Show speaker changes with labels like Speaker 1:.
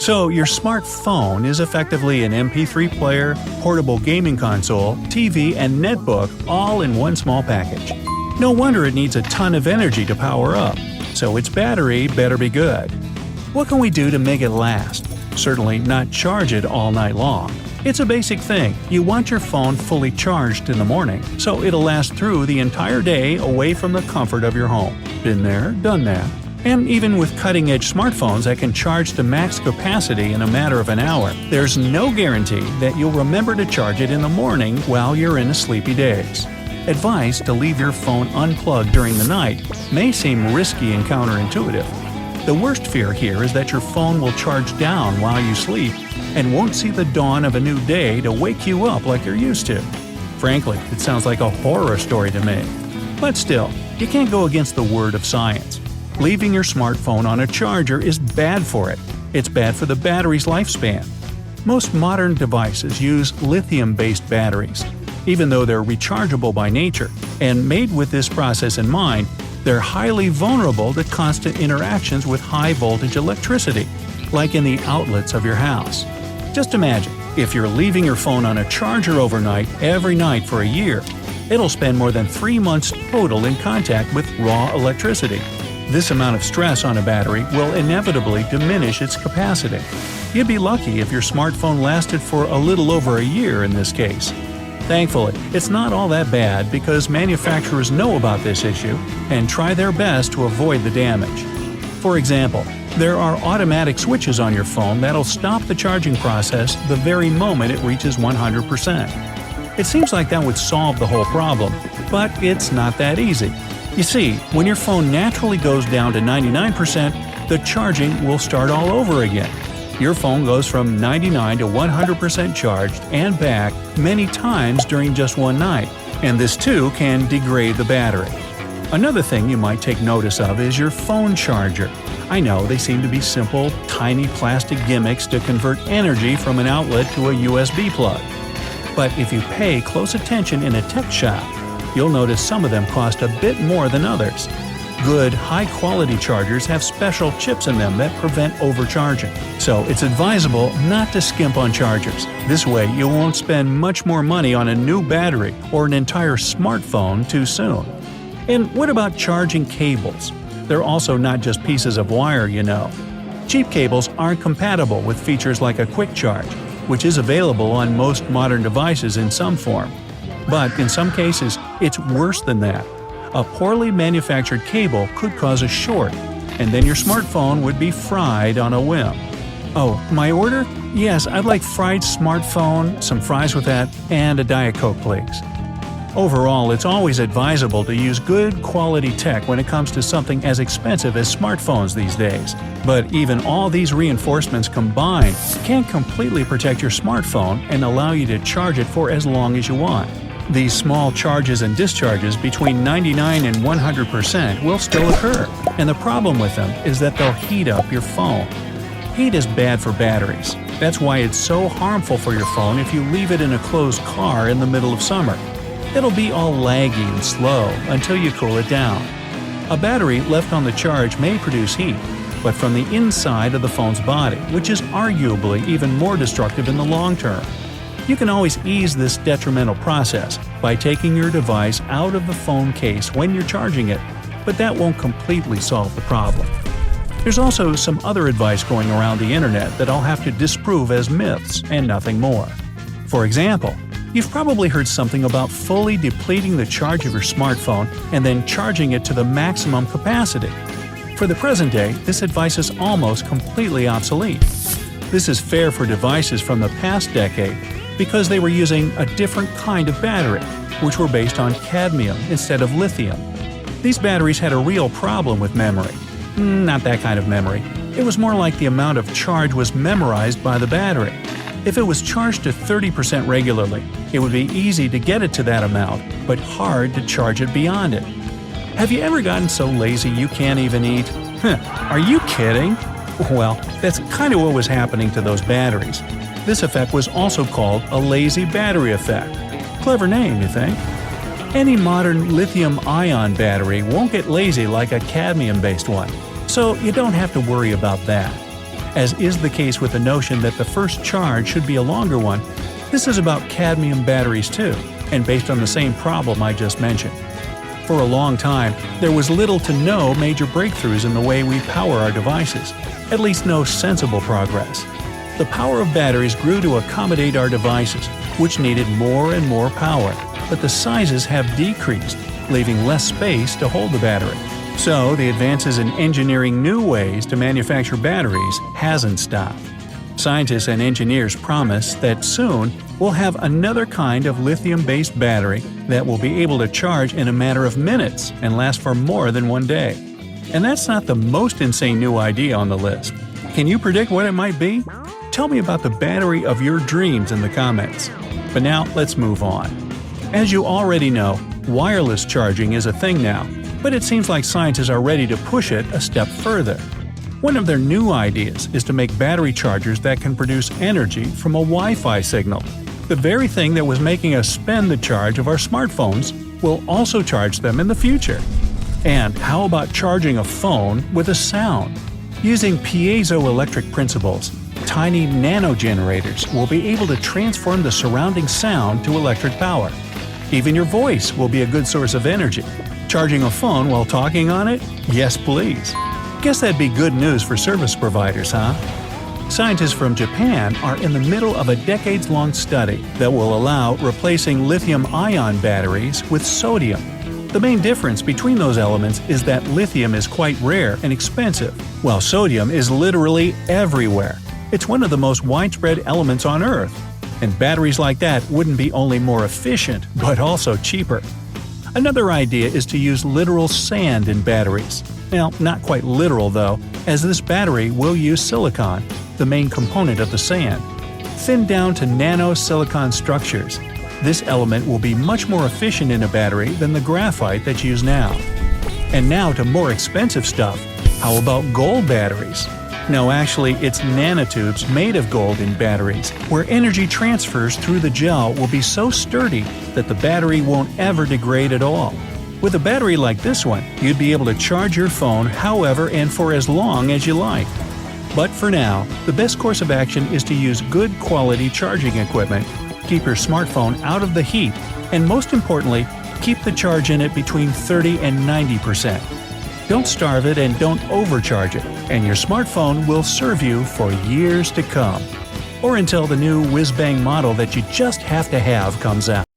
Speaker 1: So your smartphone is effectively an MP3 player, portable gaming console, TV, and netbook all in one small package. No wonder it needs a ton of energy to power up, so its battery better be good. What can we do to make it last? Certainly not charge it all night long. It's a basic thing. You want your phone fully charged in the morning, so it'll last through the entire day away from the comfort of your home. Been there, done that. And even with cutting-edge smartphones that can charge to max capacity in a matter of an hour, there's no guarantee that you'll remember to charge it in the morning while you're in a sleepy daze. Advice to leave your phone unplugged during the night may seem risky and counterintuitive. The worst fear here is that your phone will charge down while you sleep and won't see the dawn of a new day to wake you up like you're used to. Frankly, it sounds like a horror story to me. But still, you can't go against the word of science. Leaving your smartphone on a charger is bad for it. It's bad for the battery's lifespan. Most modern devices use lithium-based batteries. Even though they're rechargeable by nature and made with this process in mind, they're highly vulnerable to constant interactions with high-voltage electricity, like in the outlets of your house. Just imagine, if you're leaving your phone on a charger overnight every night for a year, it'll spend more than 3 months total in contact with raw electricity. This amount of stress on a battery will inevitably diminish its capacity. You'd be lucky if your smartphone lasted for a little over a year in this case. Thankfully, it's not all that bad because manufacturers know about this issue and try their best to avoid the damage. For example, there are automatic switches on your phone that'll stop the charging process the very moment it reaches 100%. It seems like that would solve the whole problem, but it's not that easy. You see, when your phone naturally goes down to 99%, the charging will start all over again. Your phone goes from 99 to 100% charged and back many times during just one night, and this too can degrade the battery. Another thing you might take notice of is your phone charger. I know they seem to be simple, tiny plastic gimmicks to convert energy from an outlet to a USB plug. But if you pay close attention in a tech shop, you'll notice some of them cost a bit more than others. Good, high-quality chargers have special chips in them that prevent overcharging, so it's advisable not to skimp on chargers. This way, you won't spend much more money on a new battery or an entire smartphone too soon. And what about charging cables? They're also not just pieces of wire, you know. Cheap cables aren't compatible with features like a quick charge, which is available on most modern devices in some form. But in some cases, it's worse than that. A poorly manufactured cable could cause a short, and then your smartphone would be fried on a whim. Oh, my order? Yes, I'd like fried smartphone, some fries with that, and a Diet Coke, please. Overall, it's always advisable to use good quality tech when it comes to something as expensive as smartphones these days. But even all these reinforcements combined can't completely protect your smartphone and allow you to charge it for as long as you want. These small charges and discharges between 99 and 100% will still occur, and the problem with them is that they'll heat up your phone. Heat is bad for batteries. That's why it's so harmful for your phone if you leave it in a closed car in the middle of summer. It'll be all laggy and slow until you cool it down. A battery left on the charge may produce heat, but from the inside of the phone's body, which is arguably even more destructive in the long term. You can always ease this detrimental process by taking your device out of the phone case when you're charging it, but that won't completely solve the problem. There's also some other advice going around the internet that I'll have to disprove as myths and nothing more. For example, you've probably heard something about fully depleting the charge of your smartphone and then charging it to the maximum capacity. For the present day, this advice is almost completely obsolete. This is fair for devices from the past decade because they were using a different kind of battery, which were based on cadmium instead of lithium. These batteries had a real problem with memory. Not that kind of memory. It was more like the amount of charge was memorized by the battery. If it was charged to 30% regularly, it would be easy to get it to that amount, but hard to charge it beyond it. Have you ever gotten so lazy you can't even eat? Are you kidding? Well, that's kind of what was happening to those batteries. This effect was also called a lazy battery effect. Clever name, you think? Any modern lithium-ion battery won't get lazy like a cadmium-based one, so you don't have to worry about that. As is the case with the notion that the first charge should be a longer one, this is about cadmium batteries too, and based on the same problem I just mentioned. For a long time, there was little to no major breakthroughs in the way we power our devices, at least no sensible progress. The power of batteries grew to accommodate our devices, which needed more and more power, but the sizes have decreased, leaving less space to hold the battery. So, the advances in engineering new ways to manufacture batteries hasn't stopped. Scientists and engineers promise that soon we'll have another kind of lithium-based battery that will be able to charge in a matter of minutes and last for more than one day. And that's not the most insane new idea on the list. Can you predict what it might be? Tell me about the battery of your dreams in the comments. But now, let's move on. As you already know, wireless charging is a thing now, but it seems like scientists are ready to push it a step further. One of their new ideas is to make battery chargers that can produce energy from a Wi-Fi signal. The very thing that was making us spend the charge of our smartphones will also charge them in the future. And how about charging a phone with a sound? Using piezoelectric principles, tiny nanogenerators will be able to transform the surrounding sound to electric power. Even your voice will be a good source of energy. Charging a phone while talking on it? Yes, please. Guess that'd be good news for service providers, huh? Scientists from Japan are in the middle of a decades-long study that will allow replacing lithium-ion batteries with sodium. The main difference between those elements is that lithium is quite rare and expensive, while sodium is literally everywhere. It's one of the most widespread elements on Earth, and batteries like that wouldn't be only more efficient, but also cheaper. Another idea is to use literal sand in batteries. Well, not quite literal though, as this battery will use silicon, the main component of the sand. Thinned down to nano-silicon structures, this element will be much more efficient in a battery than the graphite that's used now. And now to more expensive stuff. How about gold batteries? No, actually, it's nanotubes made of gold in batteries, where energy transfers through the gel will be so sturdy that the battery won't ever degrade at all. With a battery like this one, you'd be able to charge your phone however and for as long as you like. But for now, the best course of action is to use good quality charging equipment, keep your smartphone out of the heat, and most importantly, keep the charge in it between 30 and 90%. Don't starve it and don't overcharge it, and your smartphone will serve you for years to come. Or until the new whiz-bang model that you just have to have comes out.